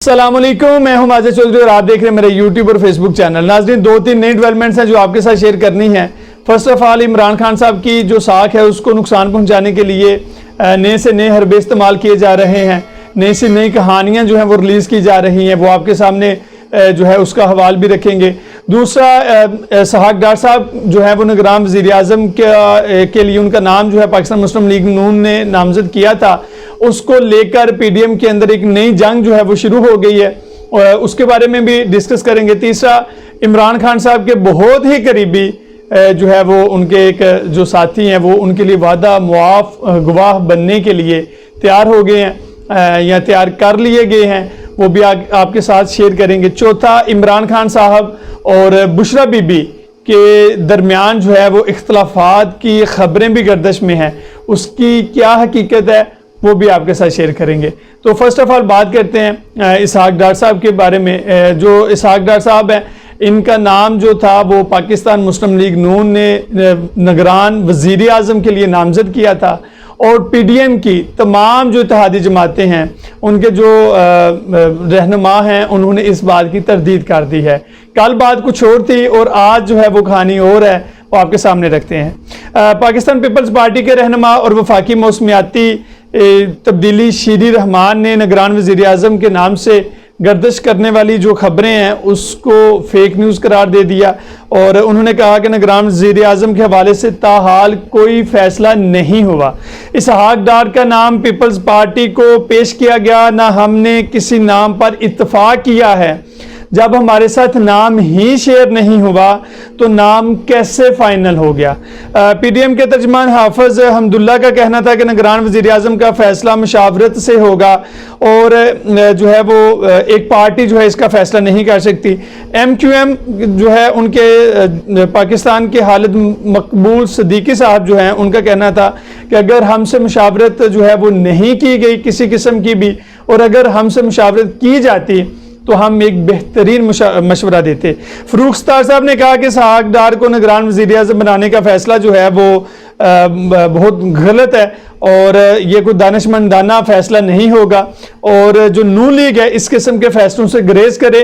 अस्सलामुअलैकुम, मैं हूं माजिद चौधरी और आप देख रहे हैं मेरे यूट्यूब और फेसबुक चैनल। नाज़रीन, दो तीन नई डेवलपमेंट्स हैं जो आपके साथ शेयर करनी है। First of all, Imran Khan साहब की जो साख है उसको नुकसान पहुंचाने के लिए नए से नए हरबे इस्तेमाल किए जा रहे हैं। नई से नई कहानियां जो हैं वो रिलीज़ की जा रही हैं, वो आपके सामने जो है उसका हवाल भी रखेंगे। दूसरा, सहाक डार साहब जो है वो निगरान वज़ीर आज़म के लिए उनका नाम जो है पाकिस्तान मुस्लिम लीग नून ने नामजद किया था, उसको लेकर पीडीएम के अंदर एक नई जंग जो है वो शुरू हो गई है, उसके बारे में भी डिस्कस करेंगे। तीसरा, इमरान खान साहब के बहुत ही करीबी जो है वो उनके एक जो साथी हैं वो उनके लिए वादा मुआफ गवाह बनने के लिए तैयार हो गए हैं या तैयार कर लिए गए हैं, वो भी आपके साथ शेयर करेंगे। चौथा, इमरान खान साहब और बुशरा बीबी के दरमियान जो है वो इख्तलाफात की खबरें भी गर्दिश में हैं, उसकी क्या हकीकत है वो भी आपके साथ शेयर करेंगे। तो फर्स्ट ऑफ ऑल बात करते हैं इसहाक डार साहब के बारे में। जो इसहाक डार साहब हैं, इनका नाम जो था वो पाकिस्तान मुस्लिम लीग नून ने निगरान वज़ीर आज़म के लिए नामजद किया था और पीडीएम की तमाम जो इत्तेहादी जमातें हैं उनके जो रहनुमा हैं उन्होंने इस बात की तरदीद कर दी है। कल बात कुछ और थी और आज जो है वो कहानी और है, वो आपके सामने रखते हैं। पाकिस्तान पीपल्स पार्टी के रहनुमा और वफाकी मौसमियाती तब्दीली शीरी रहमान ने निगरान वज़ीर आज़म के नाम से गर्दिश करने वाली जो खबरें हैं उसको फेक न्यूज़ करार दे दिया और उन्होंने कहा कि निगरान वज़ीर आज़म के हवाले से ताहाल कोई फैसला नहीं हुआ। इसहाक डार का नाम पीपल्स पार्टी को पेश किया गया, ना हमने किसी नाम पर इत्तफाक किया है। जब हमारे साथ नाम ही शेयर नहीं हुआ तो नाम कैसे फाइनल हो गया। पीडीएम के तर्जमान हाफिज हमदुल्ला का कहना था कि निगरान वज़ीर आज़म का फैसला मुशावरत से होगा और जो है वो एक पार्टी जो है इसका फैसला नहीं कर सकती। MQM जो है उनके पाकिस्तान के हालिद मकबूल सदीकी साहब जो हैं उनका कहना था कि अगर हमसे मुशावरत जो है वो नहीं की गई किसी किस्म की भी, और अगर हमसे मुशावरत की जाती तो हम एक बेहतरीन मशवरा देते। फरूख सत्तार साहब ने कहा कि सहाक डार को निगरान वज़ीर आज़म बनाने का फैसला जो है वो बहुत गलत है और ये कोई दानिशमंदाना फैसला नहीं होगा और जो नून लीग है इस किस्म के फैसलों से गुरेज करे,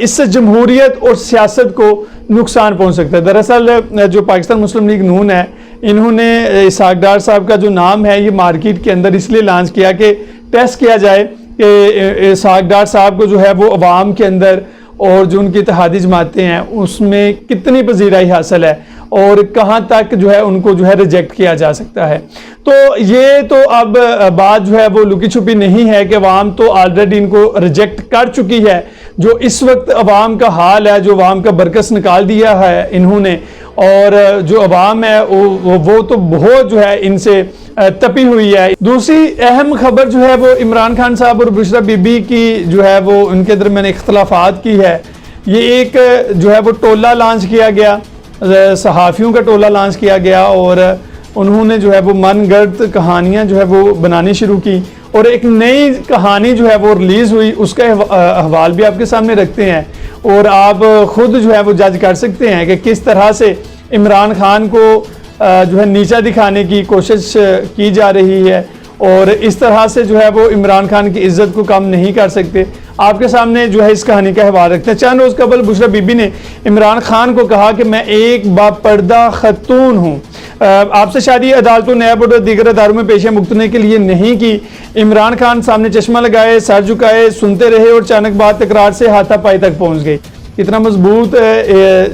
इससे जमहूरियत और सियासत को नुकसान पहुंच सकता है। दरअसल जो पाकिस्तान मुस्लिम लीग नून है, इन्होंने इसहाक डार साहब का जो नाम है ये मार्केट के अंदर इसलिए लॉन्च किया कि टेस्ट किया जाए कि इसहाक डार साहब को जो है वो अवाम के अंदर और जो उनकी इत्तेहादी जमातें हैं उसमें कितनी पजीराई हासिल है और कहाँ तक जो है उनको जो है रिजेक्ट किया जा सकता है। तो ये तो अब बात जो है वो लुकी छुपी नहीं है कि अवाम तो ऑलरेडी इनको रिजेक्ट कर चुकी है। जो इस वक्त अवाम का हाल है, जो अवाम का बरकस निकाल दिया है इन्होंने, और जो अवाम है वो तो बहुत जो है इनसे तपी हुई है। दूसरी अहम खबर जो है वो इमरान खान साहब और बुशरा बीबी की जो है वो उनके दरमियान इख्तलाफात की है। ये एक जो है वो टोला लॉन्च किया गया, सहाफ़ियों का टोला लॉन्च किया गया और उन्होंने जो है वो मनगढ़ंत कहानियाँ जो है वो बनानी शुरू की और एक नई कहानी जो है वो रिलीज़ हुई, उसका अहवाल भी आपके सामने रखते हैं और आप ख़ुद जो है वो जज कर सकते हैं कि किस तरह से इमरान खान को जो है नीचा दिखाने की कोशिश की जा रही है और इस तरह से जो है वो इमरान खान की इज्जत को कम नहीं कर सकते। आपके सामने जो है इस कहानी का हवाला रखते हैं। चंद रोज़ कबल बुशरा बीबी ने इमरान खान को कहा कि मैं एक बापर्दा खतून हूँ, आपसे शादी अदालतों, नैब और दीगर अदारों में पेशे मुक्तने के लिए नहीं की। इमरान खान सामने चश्मा लगाए, सर झुकाए, सुनते रहे और अचानक बात तकरार से हाथापाई तक पहुँच गई। इतना मजबूत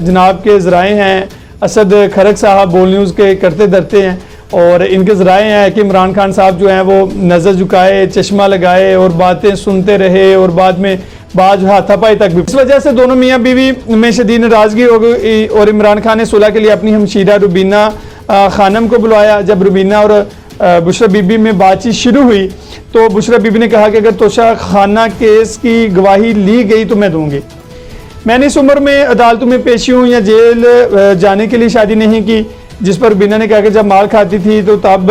जनाब के ज़राए हैं, असद खरक साहब बोल न्यूज़ के करते धरते हैं और इनके ज़राए हैं कि इमरान खान साहब जो हैं वो नज़र झुकाए, चश्मा लगाए और बातें सुनते रहे और बाद में बाज हाथापाई तक भी। इस वजह से दोनों मियाँ बीवी में शदीद नाराज़गी हो गई और इमरान खान ने सुलह के लिए अपनी हमशीरा रुबीना खानम को बुलाया। जब रुबीना और बुशरा बीबी में बातचीत शुरू हुई तो बुशरा बीबी ने कहा कि अगर तोशा खाना केस की गवाही ली गई तो मैं दूँगी। मैंने इस उम्र में अदालतों में पेशी हूँ या जेल जाने के लिए शादी नहीं की। जिस पर बीना ने कहा कि जब माल खाती थी तो तब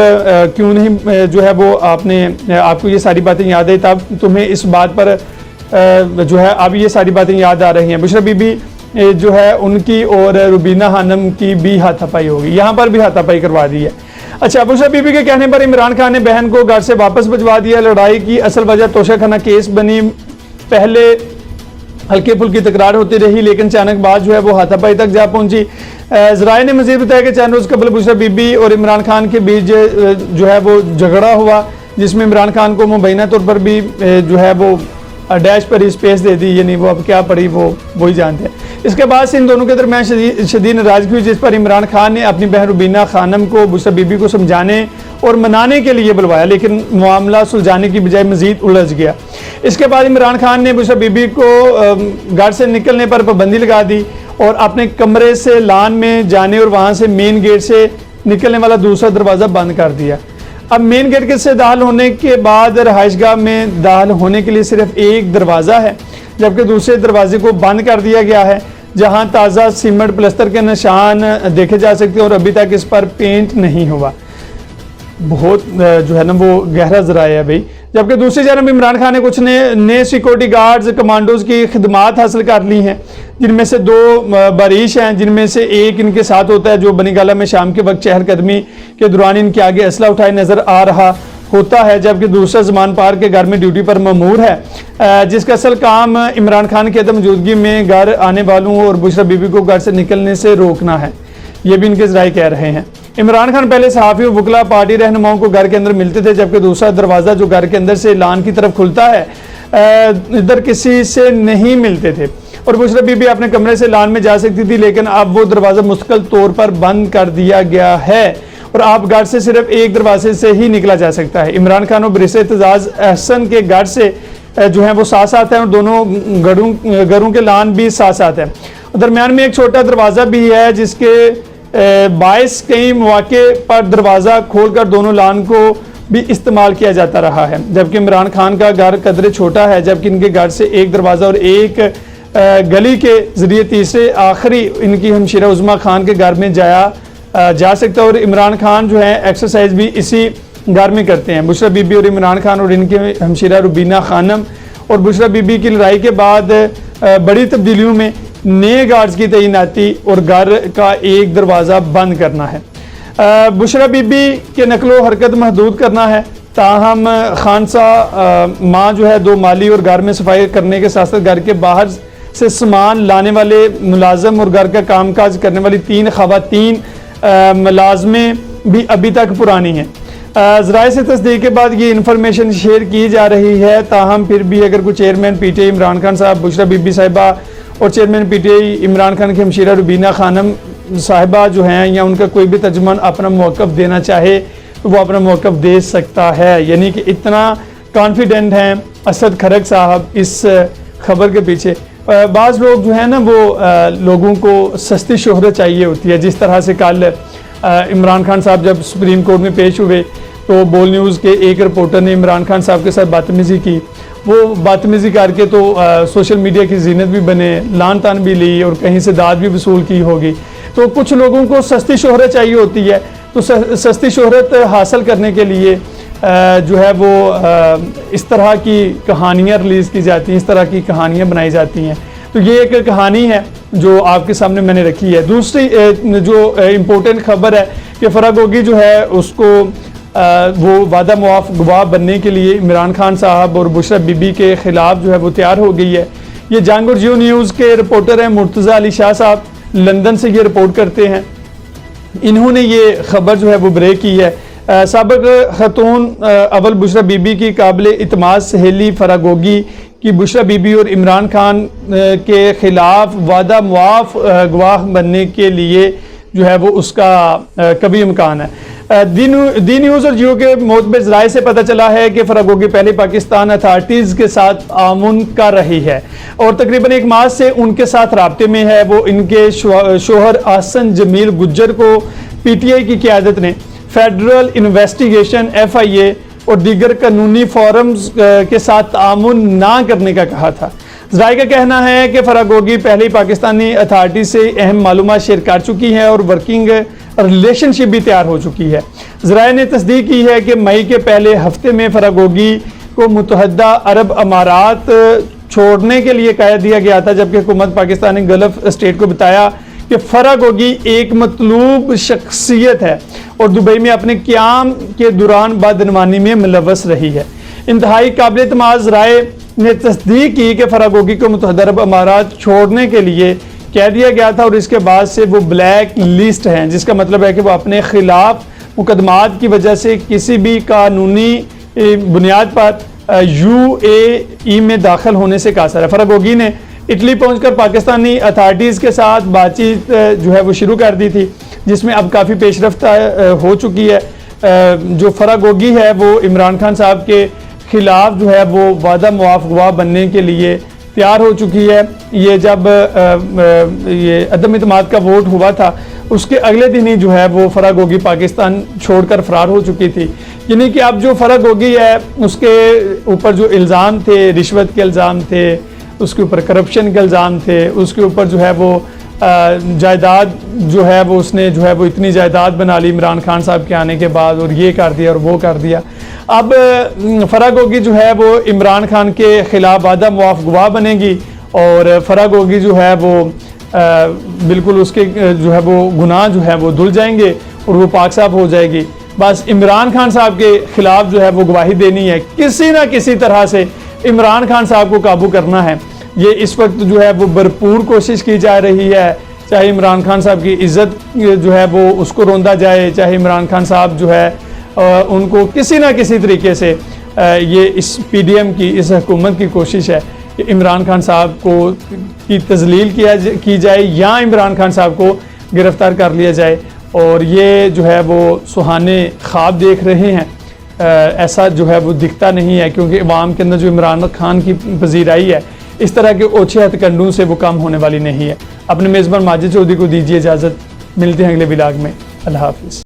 क्यों नहीं जो है वो आपको ये सारी बातें याद आई, तब तुम्हें इस बात पर जो है अब ये सारी बातें याद आ रही हैं। बुशरा बीबी जो है उनकी और रुबीना खानम की भी हाथापाई होगी, यहाँ पर भी हाथापाई करवा दी है। अच्छा, बुशरा बीबी के कहने पर इमरान खान ने बहन को घर से वापस भिजवा दिया। लड़ाई की असल वजह तोशाखाना केस बनी पहले हल्की फुल्की तकरार होती रही, लेकिन अचानक बात जो है वो हाथापाई तक जा पहुंची। ज़राए ने मज़ीद बताया कि चंद रोज़ कबल बुशरा बीबी और इमरान खान के बीच जो है वो झगड़ा हुआ, जिसमें इमरान खान को मुबैना तौर पर भी जो है वो डैश पर ही स्पेस दे दी, यानी वो अब क्या पड़ी वो ही जानते हैं। इसके बाद से इन दोनों के दरमियान शदीद नाराज़गी हुई, जिस पर इमरान खान ने अपनी बहन रुबीना खानम को बुशरा बीबी को समझाने और मनाने के लिए बुलवाया, लेकिन मामला सुलझाने की बजाय मज़ीद उलझ गया। इसके बाद इमरान खान ने बुशरा बीबी को घर से निकलने पर पाबंदी लगा दी और अपने कमरे से लान में जाने और वहाँ से मेन गेट से निकलने वाला दूसरा दरवाज़ा बंद कर दिया। अब मेन गेट से दाखिल होने के बाद रहायशगाह में दाखिल होने के लिए सिर्फ एक दरवाज़ा है, जबकि दूसरे दरवाजे को बंद कर दिया गया है, जहां ताज़ा सीमेंट प्लस्तर के निशान देखे जा सकते हैं और अभी तक इस पर पेंट नहीं हुआ। बहुत जो है ना वो गहरा ज़राया है भाई। जबकि दूसरी जानब इमरान खान ने कुछ नए सिक्योरिटी गार्ड्स कमांडोज की खिदमात हासिल कर ली हैं, जिनमें से 2 बारिश हैं, जिनमें से एक इनके साथ होता है जो बनीगाला में शाम के वक्त चहलकदमी के दौरान इनके आगे असला उठाए नज़र आ रहा होता है, जबकि दूसरा जमान पार के घर में ड्यूटी पर ममूर है, जिसका असल काम इमरान खान की मौजूदगी में घर आने वालों और बुशरा बीबी को घर से निकलने से रोकना है। ये भी इनके ज़राए कह रहे हैं। इमरान खान पहले सहाफ़ी और वकला पार्टी रहनुमाओं को घर के अंदर मिलते थे, जबकि दूसरा दरवाज़ा जो घर के अंदर से लान की तरफ खुलता है इधर किसी से नहीं मिलते थे और बुशरा बीबी अपने कमरे से लान में जा सकती थी, लेकिन अब वो दरवाज़ा मुस्तकिल तौर पर बंद कर दिया गया है और आप घर से सिर्फ एक दरवाजे से ही निकला जा सकता है। इमरान खान और बरिस एतजाज़ अहसन के घर से जो है वो साथ साथ हैं और दोनों घरों के लान भी साथ साथ हैं। दरमियान में एक छोटा दरवाज़ा भी है, जिसके बाइस कई मौके पर दरवाज़ा खोलकर दोनों लान को भी इस्तेमाल किया जाता रहा है। जबकि इमरान खान का घर कदरे छोटा है, जबकि इनके घर से एक दरवाज़ा और एक गली के ज़रिए तीसरे आखिरी इनकी हमशीरा उज़्मा खान के घर में जाया जा सकता है और इमरान खान जो है एक्सरसाइज भी इसी घर में करते हैं। बुशरा बीबी और इमरान खान और इनके हमशीरा रुबीना खानम और बुशरा बीबी की लड़ाई के बाद बड़ी तब्दीलियों में नए गार्ड्स की तैनाती और घर का एक दरवाज़ा बंद करना है। बुशरा बीबी के नकलो हरकत महदूद करना है। ताहम खानसा माँ जो है 2 माली और घर में सफाई करने के साथ साथ घर के बाहर से सामान लाने वाले मुलाजम और घर का कामकाज करने वाली 3 खवातीन मुलाजमें भी अभी तक पुरानी हैं। ज़राए से तस्दीक के बाद ये इन्फॉर्मेशन शेयर की जा रही है। ताहम फिर भी अगर कोई चेयरमैन PTI इमरान खान साहब, बुशरा बीबी साहिबा और चेयरमैन PTI इमरान खान की हमशीरा रुबीना खानम साहिबा जो हैं या उनका कोई भी तर्जुमान अपना मौक़िफ़ देना चाहे तो वो अपना मौक़िफ़ दे सकता है। यानी कि इतना कॉन्फिडेंट हैं असद खरक साहब इस खबर के पीछे। बाज़ लोग जो है ना वो लोगों को सस्ती शोहरत चाहिए होती है। जिस तरह से कल इमरान खान साहब जब सुप्रीम कोर्ट में पेश हुए तो बोल न्यूज़ के एक रिपोर्टर ने इमरान खान साहब के साथ बदतमीज़ी की। वो बदतमीज़ी करके तो सोशल मीडिया की जीनत भी बने, लान तान भी ली और कहीं से दाद भी वसूल की होगी। तो कुछ लोगों को सस्ती शोहरत चाहिए होती है, तो सस्ती शोहरत हासिल करने के लिए जो है वो इस तरह की कहानियाँ रिलीज़ की जाती हैं, इस तरह की कहानियाँ बनाई जाती हैं। तो ये एक कहानी है जो आपके सामने मैंने रखी है। दूसरी जो इम्पोर्टेंट खबर है कि फरागोगी जो है उसको वो वादा मुआफ़ गवाह बनने के लिए इमरान खान साहब और बुशरा बीबी के ख़िलाफ़ जो है वो तैयार हो गई है। ये जंग और जियो न्यूज़ के रिपोर्टर हैं मुर्तज़ा अली शाह साहब, लंदन से ये रिपोर्ट करते हैं। इन्होंने ये खबर जो है वो ब्रेक की है। साबिक़ खतून अव्वल बुशरा बीबी की काबिल इत्माद सहेली फरागोगी कि बुशरा बीबी और इमरान खान के ख़िलाफ़ वादा मुआफ़ गवाह बनने के लिए जो है वो उसका कभी इम्कान है। दी न्यूज़ और जियो के मोतबर ज़राए से पता चला है कि फरागोगी पहले पाकिस्तान अथॉरिटीज़ के साथ ताउन कर रही है और तकरीबन 1 माह से उनके साथ राब्ते में है। वो इनके शोहर आसन जमील गुज्जर को PTI की क़यादत ने फेडरल इन्वेस्टिगेशन FIA और दीगर कानूनी फोरम्स के साथ ताउन ना करने का कहा था। ज़राए का कहना है कि फरागोगी पहले ही पाकिस्तानी अथॉरिटी से अहम मालूमात शेयर कर चुकी है और वर्किंग रिलेशनशिप भी तैयार हो चुकी है। ज़राए ने तस्दीक की है कि मई के पहले हफ्ते में फरागोगी को मुत्तहदा अरब अमारात छोड़ने के लिए कह दिया गया था, जबकि हुकूमत पाकिस्तान ने गल्फ स्टेट को बताया कि फरागोगी एक मतलूब शख्सियत है और दुबई में अपने क़याम के दौरान बदनवानी में मुलव्वस रही है। इंतहाई काबिल एतमाद ज़राए ने तस्दीक की कि फरागोगी को मुत्तहदा अरब अमारात छोड़ने के लिए कह दिया गया था और इसके बाद से वो ब्लैक लिस्ट हैं, जिसका मतलब है कि वो अपने खिलाफ मुकदमात की वजह से किसी भी कानूनी बुनियाद पर UAE में दाखिल होने से कासर है। फरागोगी ने इटली पहुंचकर पाकिस्तानी अथॉरिटीज़ के साथ बातचीत जो है वो शुरू कर दी थी, जिसमें अब काफ़ी पेशरफ्त हो चुकी है। जो फरागोगी है वो इमरान खान साहब के ख़िलाफ़ जो है वो वादा मुआफ़ गवाह बनने के लिए तैयार हो चुकी है। ये जब ये अदम इत्मीनाद का वोट हुआ था उसके अगले दिन ही जो है वो फरागोगी पाकिस्तान छोड़कर फरार हो चुकी थी। यानी कि अब जो फरागोगी है उसके ऊपर जो इल्ज़ाम थे, रिश्वत के इल्ज़ाम थे, उसके ऊपर करप्शन के इल्ज़ाम थे, उसके ऊपर जो है वो जायदाद जो है वो उसने जो है वो इतनी जायदाद बना ली इमरान खान साहब के आने के बाद, और ये कर दिया और वो कर दिया। अब फरागोगी जो है वो इमरान खान के ख़िलाफ़ वादा मुआफ़ गवाह बनेगी और फरागोगी जो है वो बिल्कुल उसके जो है वो गुनाह जो है वो धुल जाएंगे और वो पाक साफ हो जाएगी। बस इमरान खान साहब के ख़िलाफ़ जो है वो गवाही देनी है, किसी ना किसी तरह से इमरान खान साहब को काबू करना है। ये इस वक्त जो है वो भरपूर कोशिश की जा रही है, चाहे इमरान खान साहब की इज़्ज़त जो है वो उसको रोंदा जाए, चाहे इमरान खान साहब जो है उनको किसी ना किसी तरीके से ये इस PDM की, इस हुकूमत की कोशिश है कि इमरान खान साहब को की तजलील की जाए या इमरान खान साहब को गिरफ़्तार कर लिया जाए। और ये जो है वो सुहाने ख्वाब देख रहे हैं, ऐसा जो है वो दिखता नहीं है, क्योंकि अवाम के अंदर जो इमरान खान की पजीराई है इस तरह के ओछे हथकंडों से वो कम होने वाली नहीं है। अपने मेज़बान माजिद चौधरी को दीजिए इजाज़त, मिलते हैं अगले व्लॉग में। अल्लाह हाफ़िज़।